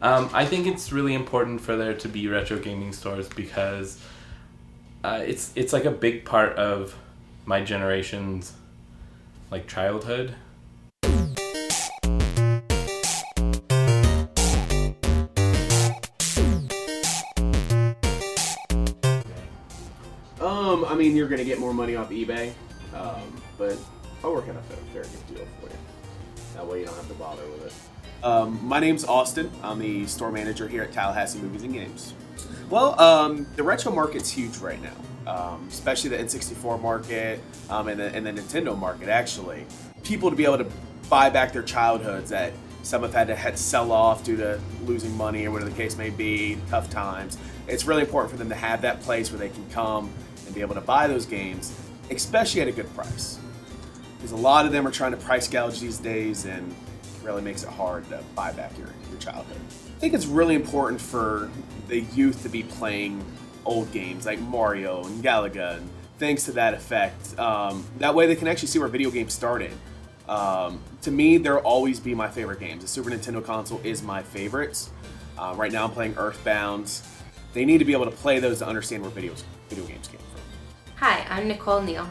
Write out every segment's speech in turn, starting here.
I think it's really important for there to be retro gaming stores because it's like a big part of my generation's like childhood. I mean, you're going to get more money off eBay, but I'll work out a fair good deal for you. That way you don't have to bother with it. My name's Austin. I'm the store manager here at Tallahassee Movies and Games. Well, the retro market's huge right now, especially the N64 market and the Nintendo market, actually. People to be able to buy back their childhoods that some have had to sell off due to losing money or whatever the case may be, tough times. It's really important for them to have that place where they can come and be able to buy those games, especially at a good price. Because a lot of them are trying to price gouge these days, and it really makes it hard to buy back your childhood. I think it's really important for the youth to be playing old games like Mario and Galaga and things to that effect. That way they can actually see where video games started. To me, they'll always be my favorite games. The Super Nintendo console is my favorites. Right now I'm playing Earthbound. They need to be able to play those to understand where video games came from. Hi, I'm Nicole Neal,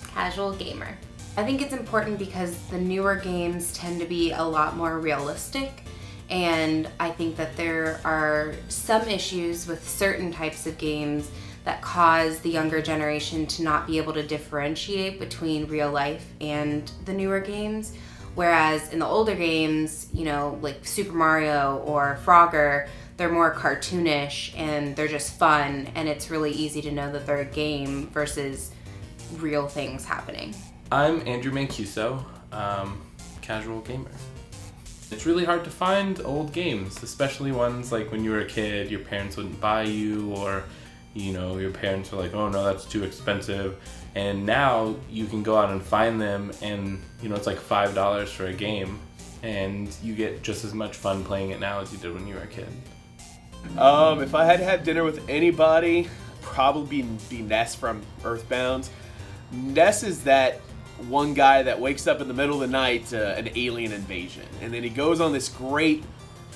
casual gamer. I think it's important because the newer games tend to be a lot more realistic, and I think that there are some issues with certain types of games that cause the younger generation to not be able to differentiate between real life and the newer games. Whereas in the older games, you know, like Super Mario or Frogger, they're more cartoonish and they're just fun, and it's really easy to know that they're a game versus real things happening. I'm Andrew Mancuso, casual gamer. It's really hard to find old games, especially ones like when you were a kid, your parents wouldn't buy you, or you know, your parents were like, oh no, that's too expensive. And now you can go out and find them, and you know, it's like $5 for a game, and you get just as much fun playing it now as you did when you were a kid. If I had to have dinner with anybody, probably be Ness from Earthbound. Ness is that one guy that wakes up in the middle of the night to an alien invasion, and then he goes on this great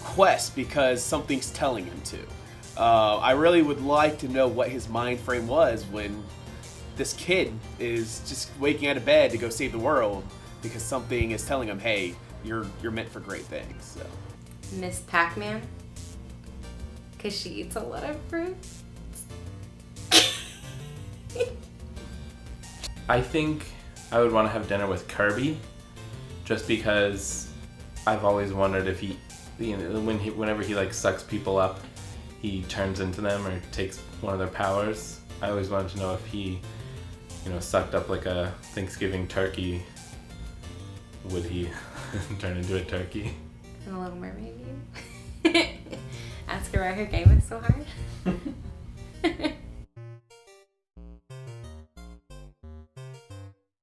quest because something's telling him to. I really would like to know what his mind frame was when this kid is just waking out of bed to go save the world because something is telling him, hey, you're meant for great things. So. Miss Pac-Man, because she eats a lot of fruits. I think I would want to have dinner with Kirby, just because I've always wondered if he, you know, whenever he like sucks people up, he turns into them or takes one of their powers. I always wanted to know if he, you know, sucked up like a Thanksgiving turkey, would he turn into a turkey? And a Little Mermaid. Ask her why her game is so hard.